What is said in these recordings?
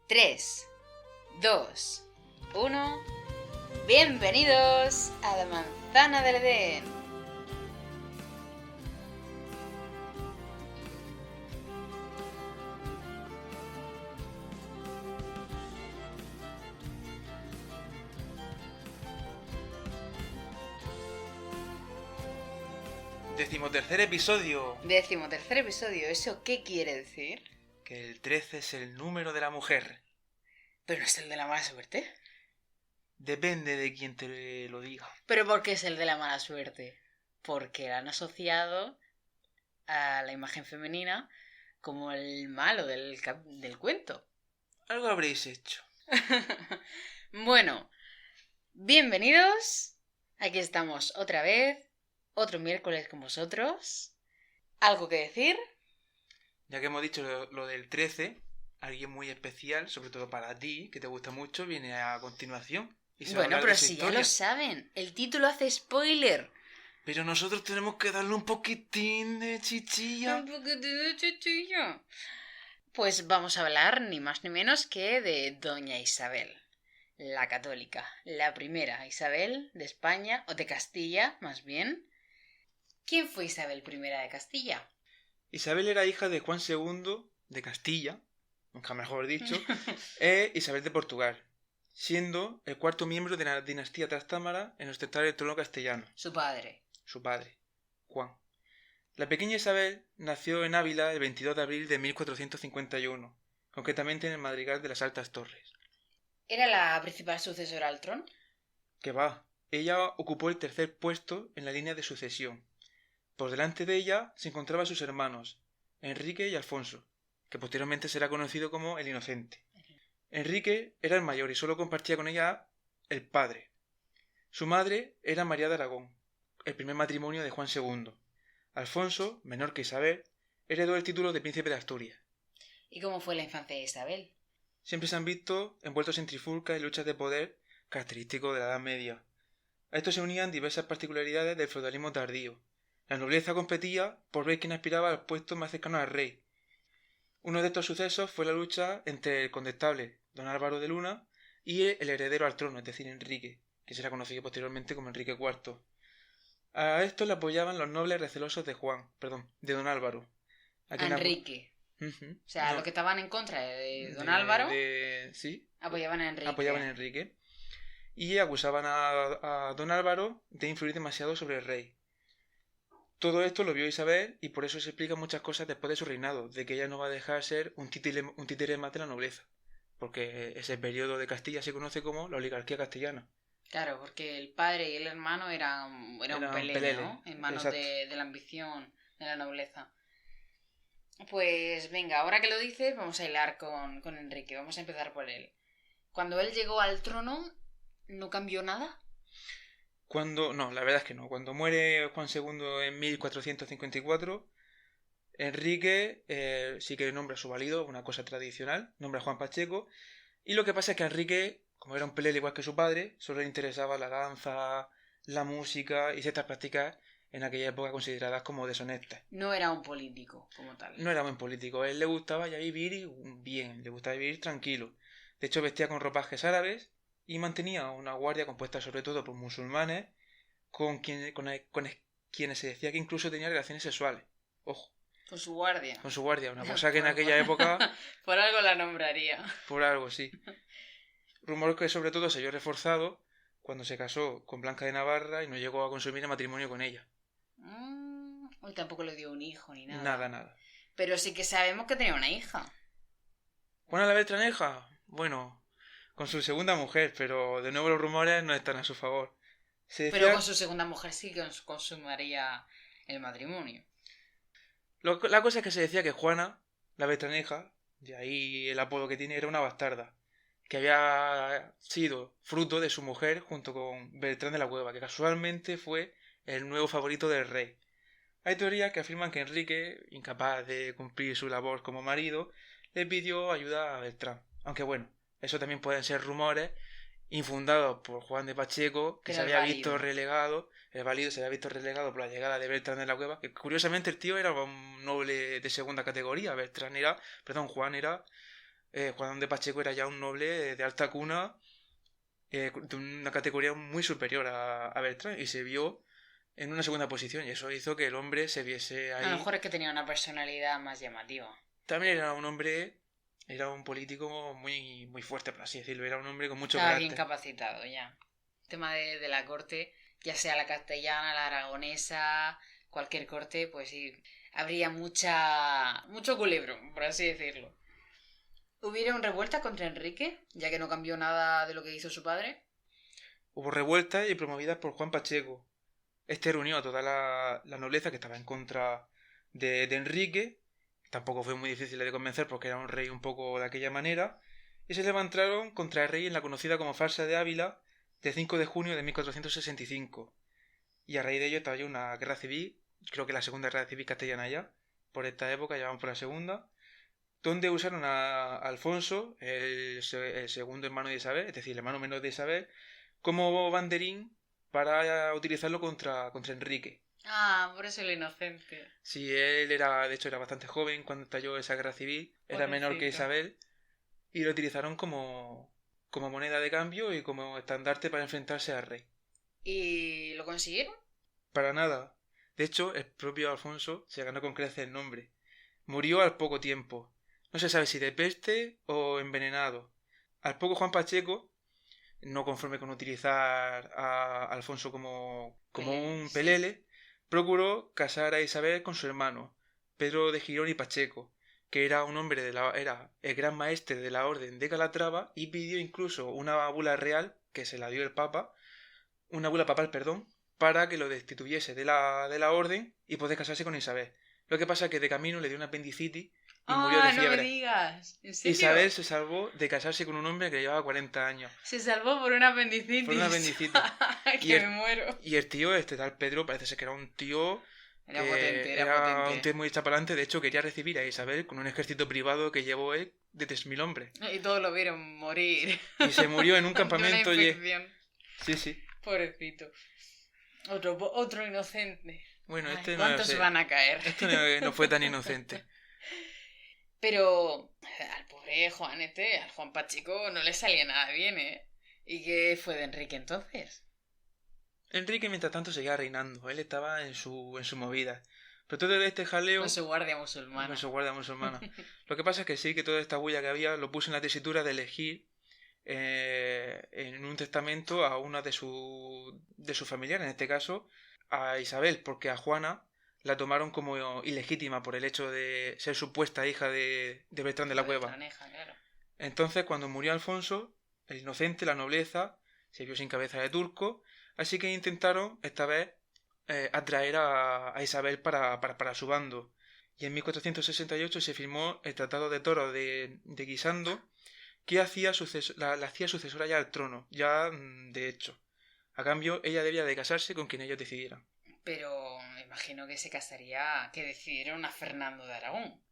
3, 2, 1. Bienvenidos a la manzana del Edén. Decimotercer episodio. Decimotercer episodio. ¿Eso qué quiere decir? Que el 13 es el número de la mujer. ¿Pero no es el de la mala suerte? Depende de quién te lo diga. ¿Pero por qué es el de la mala suerte? Porque la han asociado a la imagen femenina como el malo del cuento. Algo habréis hecho. Bueno, bienvenidos. Aquí estamos otra vez. Otro miércoles con vosotros. ¿Algo que decir? Ya que hemos dicho lo del 13, alguien muy especial, sobre todo para ti, que te gusta mucho, viene a continuación. Y se va a Bueno, hablar pero de su si historia. ya lo saben. El título hace spoiler. Pero nosotros tenemos que darle un poquitín de chichilla. Un poquitín de chichilla. Pues vamos a hablar ni más ni menos que de Doña Isabel, la católica, la primera Isabel de España, o de Castilla, más bien. ¿Quién fue Isabel I de Castilla? Isabel era hija de Juan II de Castilla, nunca mejor dicho, e Isabel de Portugal, siendo el cuarto miembro de la dinastía Trastámara en ostentar el trono castellano. Su padre. Su padre, Juan. La pequeña Isabel nació en Ávila el 22 de abril de 1451, concretamente en el Madrigal de las Altas Torres. ¿Era la principal sucesora al trono? Que va, ella ocupó el tercer puesto en la línea de sucesión. Por delante de ella se encontraban sus hermanos, Enrique y Alfonso, que posteriormente será conocido como el Inocente. Enrique era el mayor y solo compartía con ella el padre. Su madre era María de Aragón, el primer matrimonio de Juan II. Alfonso, menor que Isabel, heredó el título de príncipe de Asturias. ¿Y cómo fue la infancia de Isabel? Siempre se han visto envueltos en trifulcas y luchas de poder característico de la Edad Media. A esto se unían diversas particularidades del feudalismo tardío. La nobleza competía por ver quién aspiraba al puesto más cercano al rey. Uno de estos sucesos fue la lucha entre el condestable don Álvaro de Luna y el heredero al trono, es decir, Enrique, que será conocido posteriormente como Enrique IV. A esto le apoyaban los nobles recelosos de don Álvaro. A Enrique. Uh-huh. O sea, No, los que estaban en contra de don Álvaro sí, apoyaban a Enrique. apoyaban a Enrique. Y acusaban a don Álvaro de influir demasiado sobre el rey. Todo esto lo vio Isabel y por eso se explican muchas cosas después de su reinado, de que ella no va a dejar de ser un títere más de la nobleza, porque ese periodo de Castilla se conoce como la oligarquía castellana. Claro, porque el padre y el hermano eran un pelele, ¿no? En manos de la ambición, de la nobleza. Pues venga, ahora que lo dices, vamos a hilar con Enrique, vamos a empezar por él. Cuando él llegó al trono, ¿no cambió nada? No, la verdad es que no. Cuando muere Juan II en 1454, Enrique sí que nombra a su valido, una cosa tradicional, nombra a Juan Pacheco, y lo que pasa es que a Enrique, como era un pelele igual que su padre, solo le interesaba la danza, la música y ciertas prácticas en aquella época consideradas como deshonestas. No era un político como tal. No era buen político, a él le gustaba ya vivir bien, le gustaba vivir tranquilo. De hecho vestía con ropajes árabes y mantenía una guardia compuesta sobre todo por musulmanes con quienes se decía que incluso tenía relaciones sexuales. Ojo. Con su guardia. Con su guardia, una cosa que en aquella época... Por algo la nombraría. Por algo, sí. Rumor que sobre todo se vio reforzado cuando se casó con Blanca de Navarra y no llegó a consumir el matrimonio con ella. Hoy tampoco le dio un hijo ni nada. Nada. Pero sí que sabemos que tenía una hija. ¿Juana la Beltraneja? Bueno, con su segunda mujer, pero de nuevo los rumores no están a su favor. Pero con su segunda mujer sí que consumaría el matrimonio. La cosa es que se decía que Juana, la Beltraneja, de ahí el apodo que tiene, era una bastarda, que había sido fruto de su mujer junto con Beltrán de la Cueva, que casualmente fue el nuevo favorito del rey. Hay teorías que afirman que Enrique, incapaz de cumplir su labor como marido, le pidió ayuda a Beltrán. Aunque bueno, eso también pueden ser rumores infundados por Juan de Pacheco, que se había visto relegado, el válido se había visto relegado por la llegada de Beltrán de la Cueva, que curiosamente el tío era un noble de segunda categoría, Juan era Juan de Pacheco era ya un noble de alta cuna, de una categoría muy superior a Bertrand, y se vio en una segunda posición, y eso hizo que el hombre se viese ahí. A lo mejor es que tenía una personalidad más llamativa. También era un hombre, era un político muy, muy fuerte, por así decirlo, era un hombre con mucho Estaba carácter. bien capacitado ya. El tema de la corte, ya sea la castellana, la aragonesa, cualquier corte, pues sí, habría mucho culebro, por así decirlo. ¿Hubieron revueltas contra Enrique, ya que no cambió nada de lo que hizo su padre? Hubo revueltas y promovidas por Juan Pacheco. Este reunió a toda la nobleza que estaba en contra de Enrique. Tampoco fue muy difícil de convencer porque era un rey un poco de aquella manera. Y se levantaron contra el rey en la conocida como Farsa de Ávila de 5 de junio de 1465. Y a raíz de ello estalló una guerra civil, creo que la segunda guerra civil castellana ya, por esta época, ya vamos por la segunda, donde usaron a Alfonso, el segundo hermano de Isabel, es decir, el hermano menor de Isabel, como banderín para utilizarlo contra Enrique. Ah, por eso el inocente. Sí, él era, de hecho, era bastante joven cuando estalló esa guerra civil, era menor que Isabel, y lo utilizaron como moneda de cambio y como estandarte para enfrentarse al rey. ¿Y lo consiguieron? Para nada. De hecho, el propio Alfonso se ganó con creces el nombre. Murió al poco tiempo. No se sabe si de peste o envenenado. Al poco Juan Pacheco, no conforme con utilizar a Alfonso como un pelele, procuró casar a Isabel con su hermano, Pedro de Girón y Pacheco, que era un hombre era el gran maestre de la orden de Calatrava, y pidió incluso una bula real, que se la dio el Papa, una bula papal, perdón, para que lo destituyese de la orden y poder casarse con Isabel. Lo que pasa es que de camino le dio una apendicitis y murió de fiebre. ¡No me digas! ¿En serio? Isabel se salvó de casarse con un hombre que llevaba 40 años. Se salvó por una apendicitis. Por una apendicitis. Que me muero. Y el tío, este tal Pedro, parece ser que era un tío... Era potente, era potente. Un tío muy chapalante. De hecho, quería recibir a Isabel con un ejército privado que llevó él de 3.000 hombres. Y todos lo vieron morir. Y se murió en un campamento. De una infección. Sí. Pobrecito. Otro inocente. Bueno, Ay, este ¿cuántos no van a caer? Este no fue tan inocente. Pero al pobre Juan al Juan Pacheco, no le salía nada bien, ¿eh? ¿Y qué fue de Enrique entonces? Enrique, mientras tanto, seguía reinando. Él estaba en su movida. Pero todo este jaleo... Con su guardia musulmana. Con su guardia musulmana. Lo que pasa es que sí, que toda esta bulla que había lo puso en la tesitura de elegir en un testamento a una de sus familiares, en este caso a Isabel, porque a Juana la tomaron como ilegítima por el hecho de ser supuesta hija de Bertrand de la Cueva. Claro. Entonces, cuando murió Alfonso, el inocente, la nobleza, se vio sin cabeza de turco, así que intentaron esta vez atraer a Isabel para su bando. Y en 1468 se firmó el Tratado de Toro de Guisando, que la hacía sucesora ya al trono, ya de hecho. A cambio, ella debía de casarse con quien ellos decidieran. Pero me imagino que se casaría, que decidieron a Fernando de Aragón.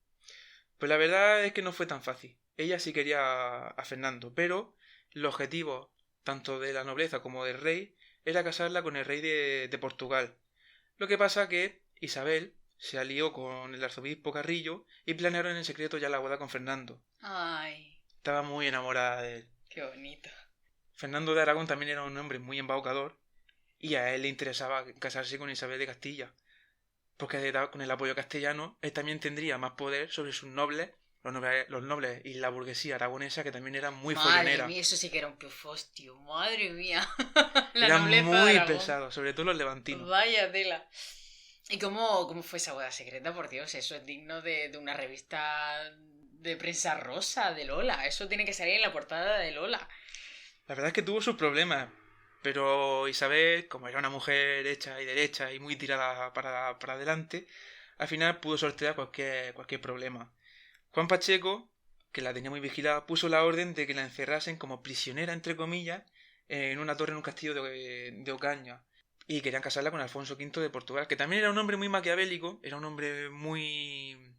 Pues la verdad es que no fue tan fácil. Ella sí quería a Fernando, pero el objetivo, tanto de la nobleza como del rey, era casarla con el rey de Portugal. Lo que pasa que Isabel se alió con el arzobispo Carrillo y planearon en secreto ya la boda con Fernando. Ay. Estaba muy enamorada de él. Qué bonito. Fernando de Aragón también era un hombre muy embaucador y a él le interesaba casarse con Isabel de Castilla, porque con el apoyo castellano él también tendría más poder sobre sus nobles, los nobles y la burguesía aragonesa, que también era muy follonera. Madre mía, eso sí que era un pifostio, madre mía. Era muy pesado, sobre todo los levantinos. Vaya tela. ¿Y cómo fue esa boda secreta? Por Dios, eso es digno de una revista de prensa rosa, de Lola. Eso tiene que salir en la portada de Lola. La verdad es que tuvo sus problemas, pero Isabel, como era una mujer hecha y derecha y muy tirada para adelante, al final pudo sortear cualquier problema. Juan Pacheco, que la tenía muy vigilada, puso la orden de que la encerrasen como prisionera, entre comillas, en una torre en un castillo de Ocaña. Y querían casarla con Alfonso V de Portugal, que también era un hombre muy maquiavélico, era un hombre muy...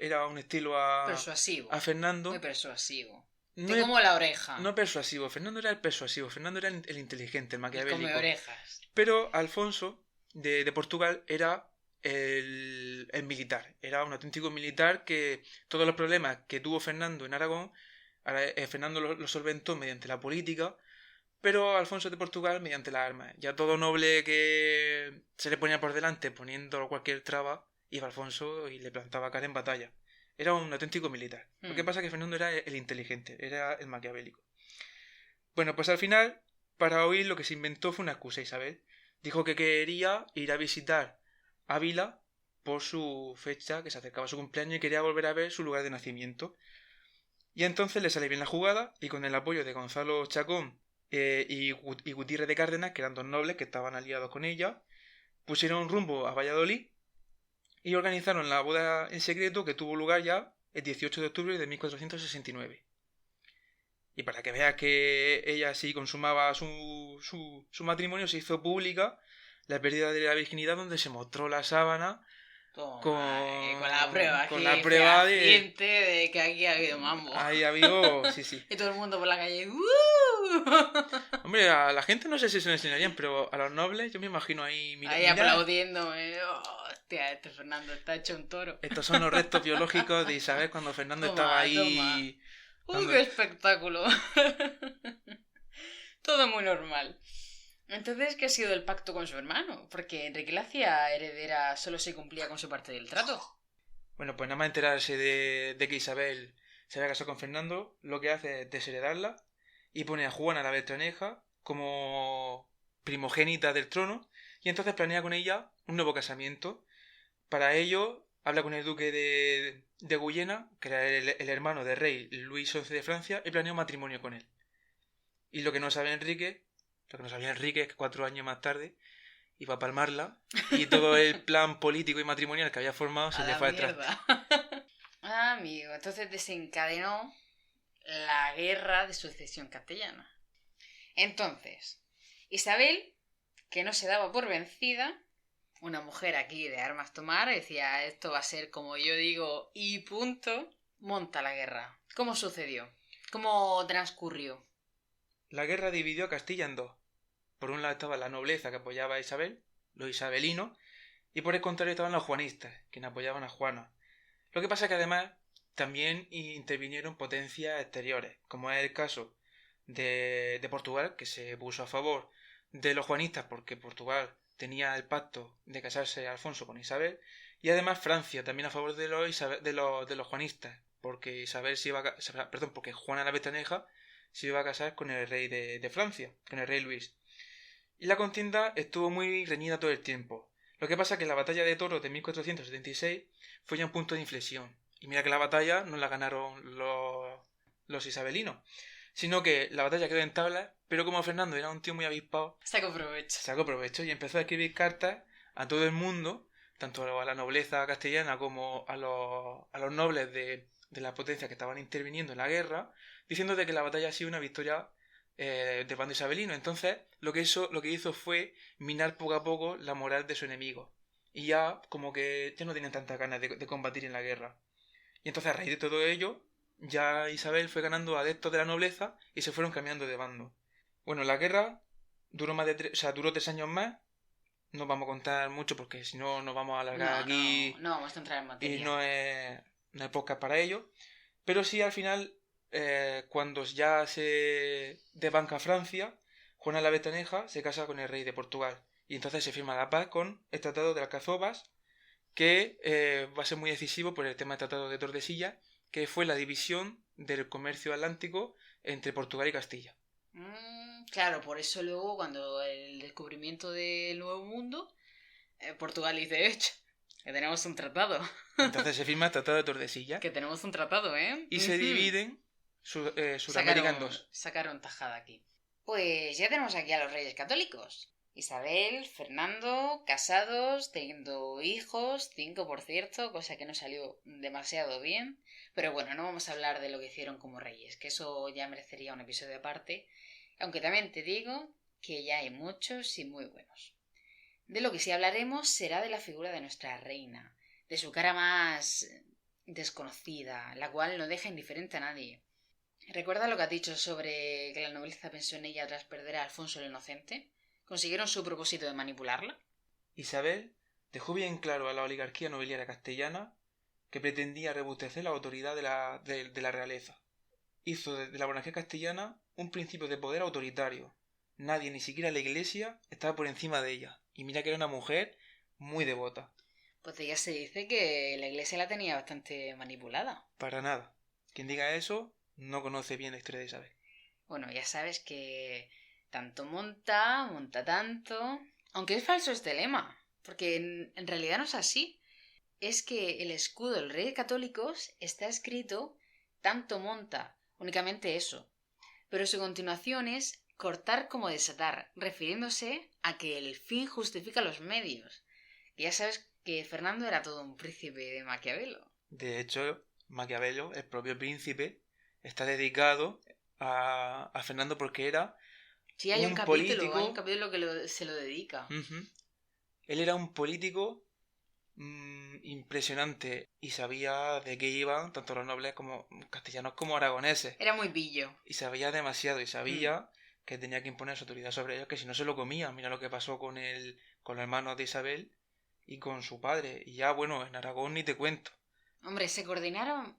era un estilo persuasivo. A Fernando. Muy persuasivo. No como la oreja. No persuasivo. Fernando era el persuasivo. Fernando era el inteligente, el maquiavélico. Come orejas. Pero Alfonso de Portugal era el militar. Era un auténtico militar que todos los problemas que tuvo Fernando en Aragón Fernando lo solventó mediante la política, pero Alfonso de Portugal mediante las armas. Ya todo noble que se le ponía por delante poniendo cualquier traba, iba Alfonso y le plantaba cara en batalla. Era un auténtico militar. Lo que pasa es que Fernando era el inteligente, era el maquiavélico. Bueno, pues al final, para huir lo que se inventó fue una excusa, Isabel. Dijo que quería ir a visitar Ávila por su fecha, que se acercaba a su cumpleaños, y quería volver a ver su lugar de nacimiento. Y entonces le sale bien la jugada, y con el apoyo de Gonzalo Chacón y Gutiérrez de Cárdenas, que eran dos nobles que estaban aliados con ella, pusieron rumbo a Valladolid y organizaron la boda en secreto que tuvo lugar ya el 18 de octubre de 1469. Y para que veas que ella sí consumaba su matrimonio, se hizo pública la pérdida de la virginidad, donde se mostró la sábana con la prueba de que aquí ha habido mambo. Ahí ha habido, sí. Y todo el mundo por la calle. Hombre, a la gente no sé si se lo enseñarían, pero a los nobles yo me imagino ahí... Ahí aplaudiendo. Hostia, este Fernando está hecho un toro. Estos son los restos biológicos de Isabel cuando Fernando estaba ahí... ¡Qué espectáculo! Todo muy normal. Entonces, ¿qué ha sido el pacto con su hermano? Porque Enrique la hacía heredera, solo se cumplía con su parte del trato. Bueno, pues nada más enterarse de que Isabel se había casado con Fernando, lo que hace es desheredarla y pone a Juana la Beltraneja como primogénita del trono, y entonces planea con ella un nuevo casamiento. Para ello habla con el duque de Guyena, que era el hermano del rey Luis XI de Francia, y planea un matrimonio con él. Y lo que no sabía Enrique es que 4 años más tarde iba a palmarla y todo el plan político y matrimonial que había formado se le fue atrás. Amigo, entonces desencadenó la guerra de sucesión castellana. Entonces, Isabel, que no se daba por vencida, una mujer aquí de armas tomar, decía, esto va a ser como yo digo y punto, monta la guerra. ¿Cómo sucedió? ¿Cómo transcurrió? La guerra dividió a Castilla en dos. Por un lado estaba la nobleza que apoyaba a Isabel, los isabelinos, y por el contrario estaban los juanistas, quienes apoyaban a Juana. Lo que pasa es que además también intervinieron potencias exteriores, como es el caso de Portugal, que se puso a favor de los juanistas porque Portugal tenía el pacto de casarse Alfonso con Isabel, y además Francia también a favor de los juanistas, porque porque Juana la Beltraneja se iba a casar con el rey de Francia, con el rey Luis. Y la contienda estuvo muy reñida todo el tiempo. Lo que pasa es que la batalla de Toros de 1476 fue ya un punto de inflexión. Y mira que la batalla no la ganaron los isabelinos, sino que la batalla quedó en tablas, pero como Fernando era un tío muy avispado, sacó provecho y empezó a escribir cartas a todo el mundo, tanto a la nobleza castellana como a los nobles de las potencias que estaban interviniendo en la guerra, diciendo de que la batalla ha sido una victoria del bando isabelino. Entonces lo que hizo fue minar poco a poco la moral de su enemigo, y ya como que ya no tenían tantas ganas de combatir en la guerra. Y entonces a raíz de todo ello ya Isabel fue ganando adeptos de la nobleza y se fueron cambiando de bando. Bueno, la guerra duró duró 3 años más. No vamos a contar mucho porque si no nos vamos a alargar aquí. No vamos a entrar en materia. Y no hay podcast para ello. Pero sí, al final, cuando ya se desbanca Francia, Juana la Beltraneja se casa con el rey de Portugal. Y entonces se firma la paz con el Tratado de Alcazobas, que va a ser muy decisivo por el tema del Tratado de Tordesillas, que fue la división del comercio atlántico entre Portugal y Castilla. Claro, por eso luego cuando el descubrimiento del Nuevo Mundo, Portugal dice, hecho, que tenemos un tratado. Entonces se firma el Tratado de Tordesillas. Que tenemos un tratado, ¿eh? Y se dividen Sudamérica en dos. Sacaron tajada aquí. Pues ya tenemos aquí a los reyes católicos. Isabel, Fernando, casados, teniendo hijos, 5 por cierto, cosa que no salió demasiado bien. Pero bueno, no vamos a hablar de lo que hicieron como reyes, que eso ya merecería un episodio aparte. Aunque también te digo que ya hay muchos y muy buenos. De lo que sí hablaremos será de la figura de nuestra reina, de su cara más desconocida, la cual no deja indiferente a nadie. ¿Recuerda lo que has dicho sobre que la nobleza pensó en ella tras perder a Alfonso el Inocente? ¿Consiguieron su propósito de manipularla? Isabel dejó bien claro a la oligarquía nobiliaria castellana que pretendía rebustecer la autoridad de la realeza. hizo de la monarquía castellana un principio de poder autoritario. Nadie, ni siquiera la iglesia, estaba por encima de ella. Y mira que era una mujer muy devota. Pues ella se dice que la iglesia la tenía bastante manipulada. Para nada. Quien diga eso no conoce bien la historia de Isabel. Bueno, ya sabes que tanto monta tanto... Aunque es falso este lema, porque en realidad no es así. Es que el escudo del rey de católicos está escrito tanto monta, únicamente eso. Pero su continuación es cortar como desatar, refiriéndose a que el fin justifica los medios. Ya sabes que Fernando era todo un príncipe de Maquiavelo. De hecho, Maquiavelo, el propio príncipe, está dedicado a Fernando porque era sí, hay un capítulo que se lo dedica. Uh-huh. Él era un político impresionante y sabía de qué iban tanto los nobles como castellanos como aragoneses. Era muy pillo. Y sabía demasiado y sabía que tenía que imponer su autoridad sobre ellos, que si no se lo comía. Mira lo que pasó con los hermanos de Isabel y con su padre. Y ya, bueno, en Aragón ni te cuento. Hombre, se coordinaban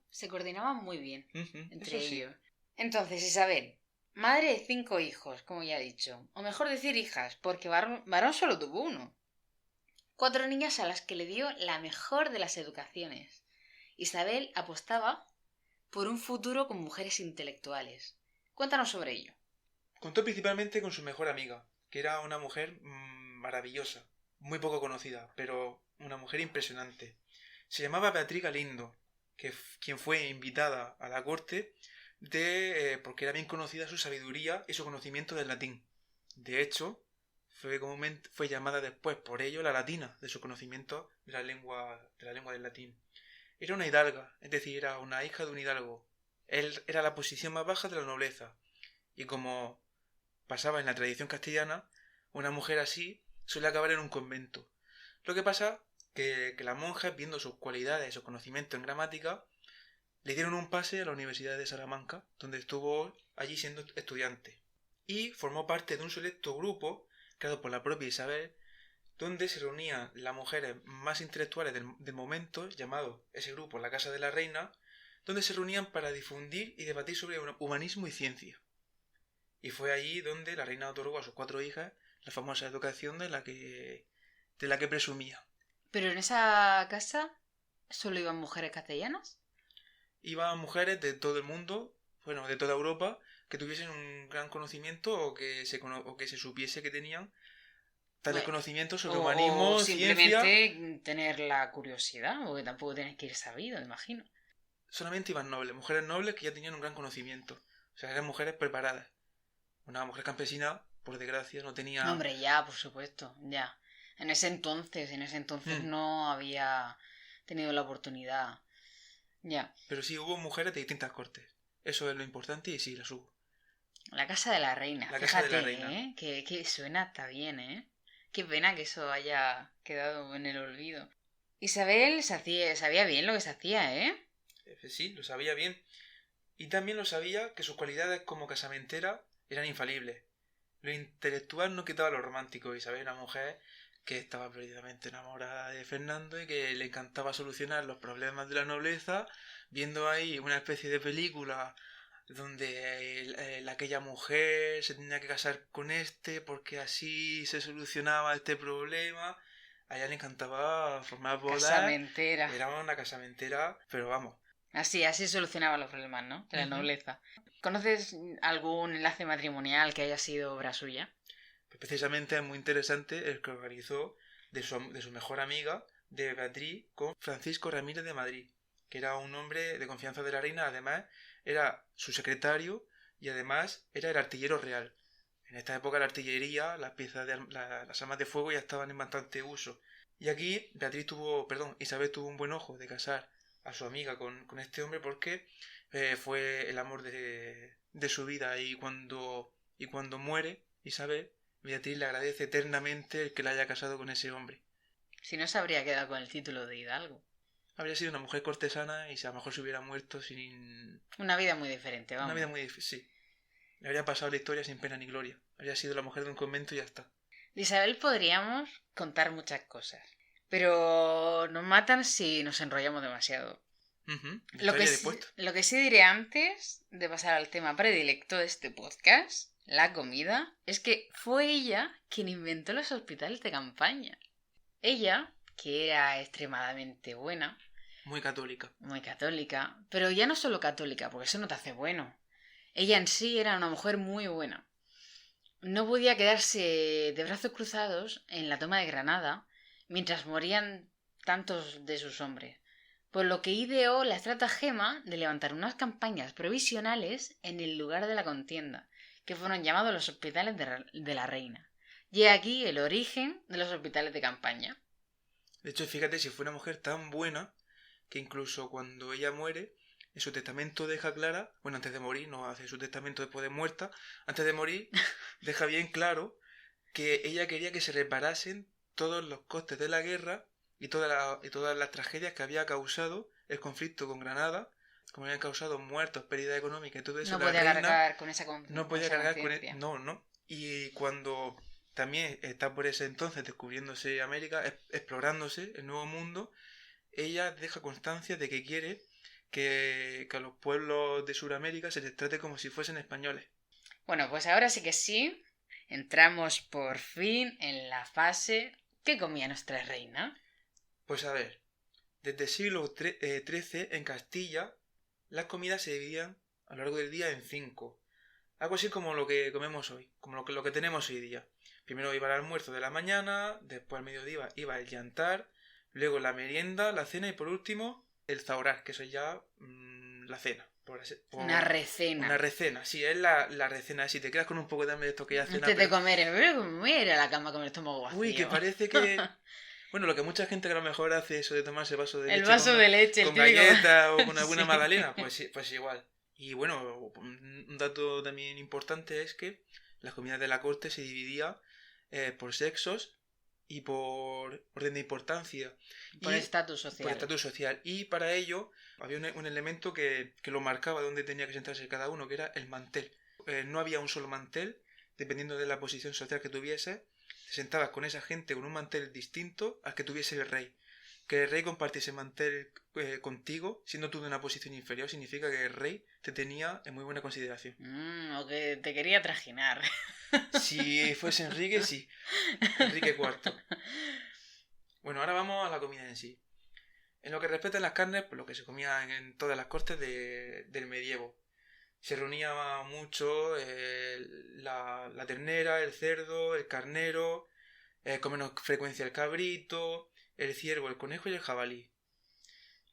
muy bien entre ellos. Sí. Entonces, Isabel, madre de 5 hijos, como ya he dicho. O mejor decir hijas, porque varón solo tuvo uno. 4 niñas a las que le dio la mejor de las educaciones. Isabel apostaba por un futuro con mujeres intelectuales. Cuéntanos sobre ello. Contó principalmente con su mejor amiga, que era una mujer maravillosa, muy poco conocida, pero una mujer impresionante. Se llamaba Beatriz Galindo, quien fue invitada a la corte porque era bien conocida su sabiduría y su conocimiento del latín. De hecho, fue llamada después por ello la latina, de su conocimiento de la lengua del latín. Era una hidalga, es decir, era una hija de un hidalgo. Él era la posición más baja de la nobleza. Y como pasaba en la tradición castellana, una mujer así suele acabar en un convento. Lo que pasa que las monjas, viendo sus cualidades y su conocimiento en gramática, le dieron un pase a la Universidad de Salamanca, donde estuvo allí siendo estudiante. Y formó parte de un selecto grupo, creado por la propia Isabel, donde se reunían las mujeres más intelectuales del momento, llamado ese grupo la Casa de la Reina, donde se reunían para difundir y debatir sobre humanismo y ciencia. Y fue allí donde la reina otorgó a sus 4 hijas la famosa educación de la que presumía. ¿Pero en esa casa solo iban mujeres castellanas? Iban mujeres de todo el mundo, bueno, de toda Europa, que tuviesen un gran conocimiento o que se supiese que tenían tales conocimientos sobre humanismo, o simplemente tener la curiosidad, porque tampoco tienes que ir sabido, imagino. Solamente iban mujeres nobles que ya tenían un gran conocimiento. O sea, eran mujeres preparadas. Una mujer campesina, por desgracia, no tenía... Hombre, ya, por supuesto, ya. En ese entonces no había tenido la oportunidad. Ya. Pero sí, hubo mujeres de distintas cortes. Eso es lo importante y sí, las hubo. La Casa de la Reina. La Casa de la Reina. Que suena hasta bien, ¿eh? Qué pena que eso haya quedado en el olvido. Isabel sabía bien lo que se hacía, ¿eh? Sí, lo sabía bien. Y también lo sabía que sus cualidades como casamentera eran infalibles. Lo intelectual no quitaba lo romántico. Isabel era una mujer que estaba perdidamente enamorada de Fernando y que le encantaba solucionar los problemas de la nobleza, viendo ahí una especie de película donde aquella mujer se tenía que casar con porque así se solucionaba este problema. A ella le encantaba formar bodas. Casamentera. Era una casamentera, pero vamos. Así solucionaba los problemas, ¿no? De la nobleza. ¿Conoces algún enlace matrimonial que haya sido obra suya? Pues precisamente es muy interesante el que organizó de su mejor amiga, de Beatriz, con Francisco Ramírez de Madrid, que era un hombre de confianza de la reina. Además, era su secretario y además era el artillero real. En esta época la artillería, las armas de fuego ya estaban en bastante uso. Y aquí Isabel tuvo un buen ojo de casar a su amiga con este hombre porque fue el amor de su vida. Y cuando muere Isabel, Beatriz le agradece eternamente el que la haya casado con ese hombre. Si no, se habría quedado con el título de hidalgo. Habría sido una mujer cortesana y a lo mejor se hubiera muerto sin... Una vida muy diferente, vamos. Una vida muy difícil, sí. Le habría pasado la historia sin pena ni gloria. Habría sido la mujer de un convento y ya está. De Isabel podríamos contar muchas cosas, pero nos matan si nos enrollamos demasiado. Lo que sí diré antes de pasar al tema predilecto de este podcast, la comida, es que fue ella quien inventó los hospitales de campaña. Ella, que era extremadamente buena. Muy católica. Muy católica. Pero ya no solo católica, porque eso no te hace bueno. Ella en sí era una mujer muy buena. No podía quedarse de brazos cruzados en la toma de Granada mientras morían tantos de sus hombres, por lo que ideó la estratagema de levantar unas campañas provisionales en el lugar de la contienda, que fueron llamados los hospitales de la reina. Y aquí el origen de los hospitales de campaña. De hecho, fíjate, si fue una mujer tan buena que incluso cuando ella muere, en su testamento deja clara, bueno, antes de morir, no hace su testamento después de muerta, antes de morir, deja bien claro que ella quería que se reparasen todos los costes de la guerra y todas las tragedias que había causado el conflicto con Granada, como habían causado muertos, pérdida económica y todo eso. No podía cargar con esa conciencia. No podía cargar con no. Y cuando también está por ese entonces descubriéndose América, explorándose el nuevo mundo, ella deja constancia de que quiere que a los pueblos de Sudamérica se les trate como si fuesen españoles. Bueno, pues ahora sí que sí, entramos por fin en la fase ¿qué comía nuestra reina? Pues a ver, desde el siglo XIII en Castilla las comidas se dividían a lo largo del día en 5. Algo así como lo que comemos hoy, como lo que tenemos hoy día. Primero iba el almuerzo de la mañana, después al mediodía iba el jantar, luego la merienda, la cena y por último el zaurar, que eso ya la cena. Una recena. Una recena, sí, es la recena. Si te quedas con un poco de hambre de esto que ya cena... Antes de comer, me ir a la cama con el estómago vacío. Uy, que parece que... Bueno, lo que mucha gente que a lo mejor hace eso de tomarse vaso de leche. El vaso de leche, con galletas o con alguna sí. magdalena, pues igual. Y bueno, un dato también importante es que las comidas de la corte se dividían por sexos y por orden de importancia. Por estatus social. Por estatus social. Y para ello había un elemento que lo marcaba dónde tenía que sentarse cada uno, que era el mantel. No había un solo mantel, dependiendo de la posición social que tuviese. Te sentabas con esa gente con un mantel distinto al que tuviese el rey. Que el rey compartiese mantel contigo, siendo tú de una posición inferior, significa que el rey te tenía en muy buena consideración. O que te quería trajinar. Si fuese Enrique, sí. Enrique IV. Bueno, ahora vamos a la comida en sí. En lo que respecta a las carnes, pues lo que se comía en todas las cortes del medievo. Se reunía mucho la ternera, el cerdo, el carnero, con menos frecuencia el cabrito, el ciervo, el conejo y el jabalí.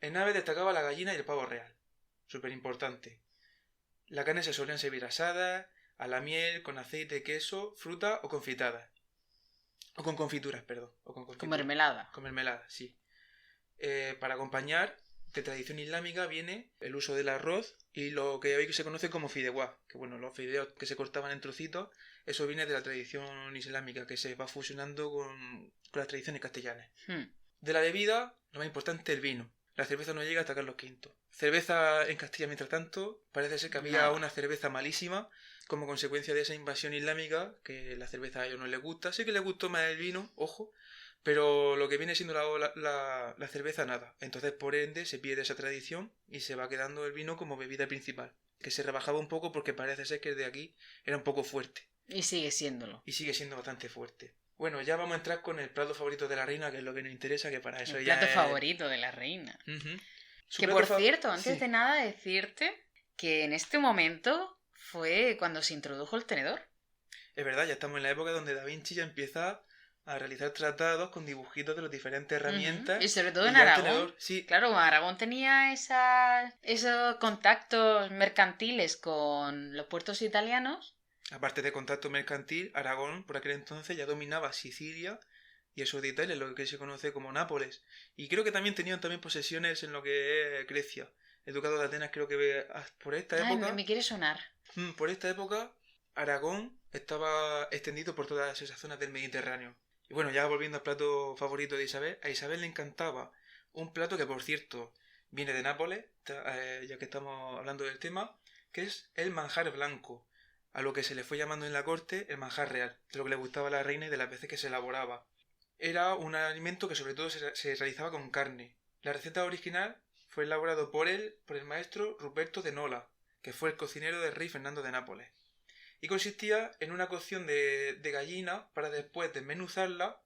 En naves destacaba la gallina y el pavo real. Súper importante. La carne se solían servir asada, a la miel, con aceite, queso, fruta o confitadas. O con confituras, perdón. Con mermelada. Con mermelada, sí. Para acompañar, de tradición islámica, viene el uso del arroz y lo que hoy se conoce como fideuá. Que bueno, los fideos que se cortaban en trocitos, eso viene de la tradición islámica, que se va fusionando con las tradiciones castellanas. De la bebida, lo más importante, el vino. La cerveza no llega hasta Carlos V. Cerveza en Castilla, mientras tanto, parece ser que había una cerveza malísima como consecuencia de esa invasión islámica, que la cerveza a ellos no les gusta. Sí que les gustó más el vino, ojo, pero lo que viene siendo la cerveza, nada. Entonces, por ende, se pierde esa tradición y se va quedando el vino como bebida principal, que se rebajaba un poco porque parece ser que el de aquí era un poco fuerte. Y sigue siéndolo. Y sigue siendo bastante fuerte. Bueno, ya vamos a entrar con el plato favorito de la reina, que es lo que nos interesa, que para eso el ya plato favorito de la reina. Uh-huh. Que por cierto, antes de nada decirte que en este momento fue cuando se introdujo el tenedor. Es verdad, ya estamos en la época donde Da Vinci ya empieza a realizar tratados con dibujitos de las diferentes herramientas. Y sobre todo en Aragón. Sí. Claro, Aragón tenía esos contactos mercantiles con los puertos italianos. Aparte de contacto mercantil, Aragón por aquel entonces ya dominaba Sicilia y eso de Italia, lo que se conoce como Nápoles. Y creo que también tenían posesiones en lo que es Grecia. El ducado de Atenas creo que por esta época... Ay, me quiere sonar. Por esta época, Aragón estaba extendido por todas esas zonas del Mediterráneo. Y bueno, ya volviendo al plato favorito de Isabel, a Isabel le encantaba un plato que, por cierto, viene de Nápoles, ya que estamos hablando del tema, que es el manjar blanco, a lo que se le fue llamando en la corte el manjar real, de lo que le gustaba a la reina y de las veces que se elaboraba. Era un alimento que sobre todo se realizaba con carne. La receta original fue elaborado por el maestro Ruperto de Nola, que fue el cocinero del rey Fernando de Nápoles. Y consistía en una cocción de gallina para después desmenuzarla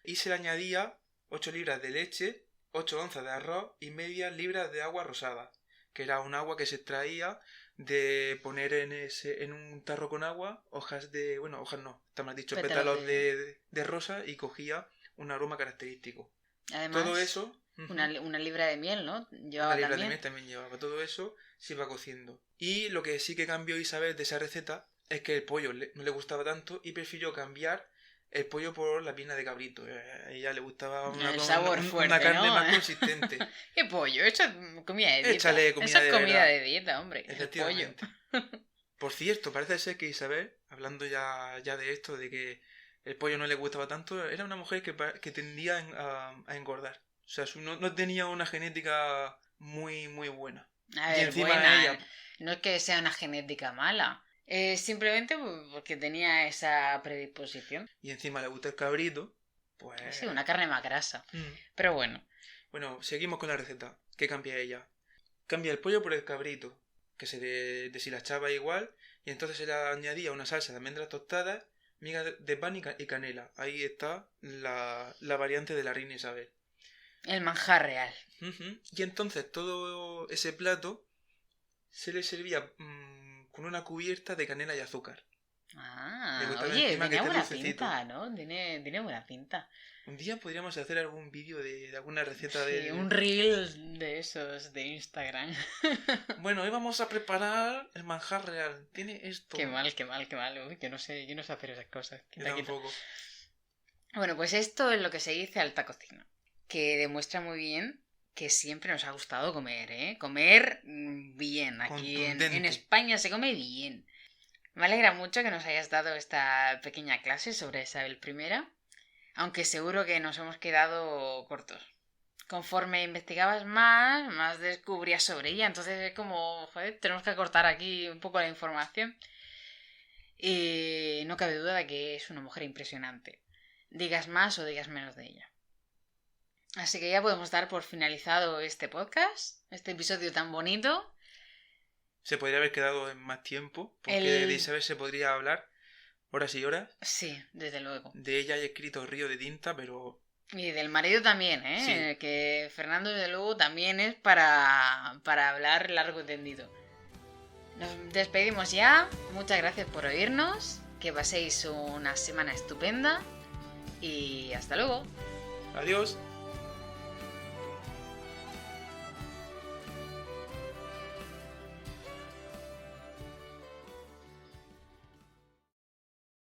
y se le añadía 8 libras de leche, 8 onzas de arroz y media libras de agua rosada, que era un agua que se extraía de poner en un tarro con agua hojas no, está mal dicho, pétalos de rosa y cogía un aroma característico. Además, todo eso... Una libra de miel, ¿no? Una libra de miel también llevaba. Todo eso se iba cociendo. Y lo que sí que cambió Isabel de esa receta es que el pollo no le gustaba tanto y prefirió cambiar el pollo por la pierna de cabrito. A ella le gustaba una carne más consistente. ¿Qué pollo? Eso es comida de dieta. Échale comida Eso es comida de dieta, hombre. Efectivamente. Por cierto, parece ser que Isabel, hablando ya de esto, de que el pollo no le gustaba tanto, era una mujer que tendía a engordar. O sea, no tenía una genética muy, muy buena. A ver, y encima ella... No es que sea una genética mala. Simplemente porque tenía esa predisposición. Y encima le gusta el cabrito, pues... Sí, una carne más grasa. Pero bueno. Bueno, seguimos con la receta. ¿Qué cambia ella? Cambia el pollo por el cabrito, que se deshilachaba igual, y entonces se le añadía una salsa de almendras tostadas, migas de pan y canela. Ahí está la variante de la reina Isabel. El manjar real. Y entonces todo ese plato se le servía con una cubierta de canela y azúcar. Oye, tiene buena pinta, ¿no? Tiene buena pinta. Un día podríamos hacer algún vídeo de alguna receta de... un reel de esos de Instagram. Bueno, hoy vamos a preparar el manjar real. Tiene esto. Qué mal. Uy, que no sé hacer esas cosas. Yo tampoco. Bueno, pues esto es lo que se dice alta cocina. Que demuestra muy bien que siempre nos ha gustado comer, ¿eh? Comer bien. Aquí en España se come bien. Me alegra mucho que nos hayas dado esta pequeña clase sobre Isabel I, aunque seguro que nos hemos quedado cortos. Conforme investigabas más descubrías sobre ella, entonces es como, joder, tenemos que cortar aquí un poco la información. Y no cabe duda de que es una mujer impresionante. Digas más o digas menos de ella. Así que ya podemos dar por finalizado este podcast, este episodio tan bonito. Se podría haber quedado en más tiempo, porque de Isabel se podría hablar horas y horas. Sí, desde luego. De ella hay escrito Río de Tinta, pero... Y del marido también, ¿eh? Sí. Que Fernando, desde luego, también es para hablar largo y tendido. Nos despedimos ya. Muchas gracias por oírnos. Que paséis una semana estupenda. Y hasta luego. Adiós.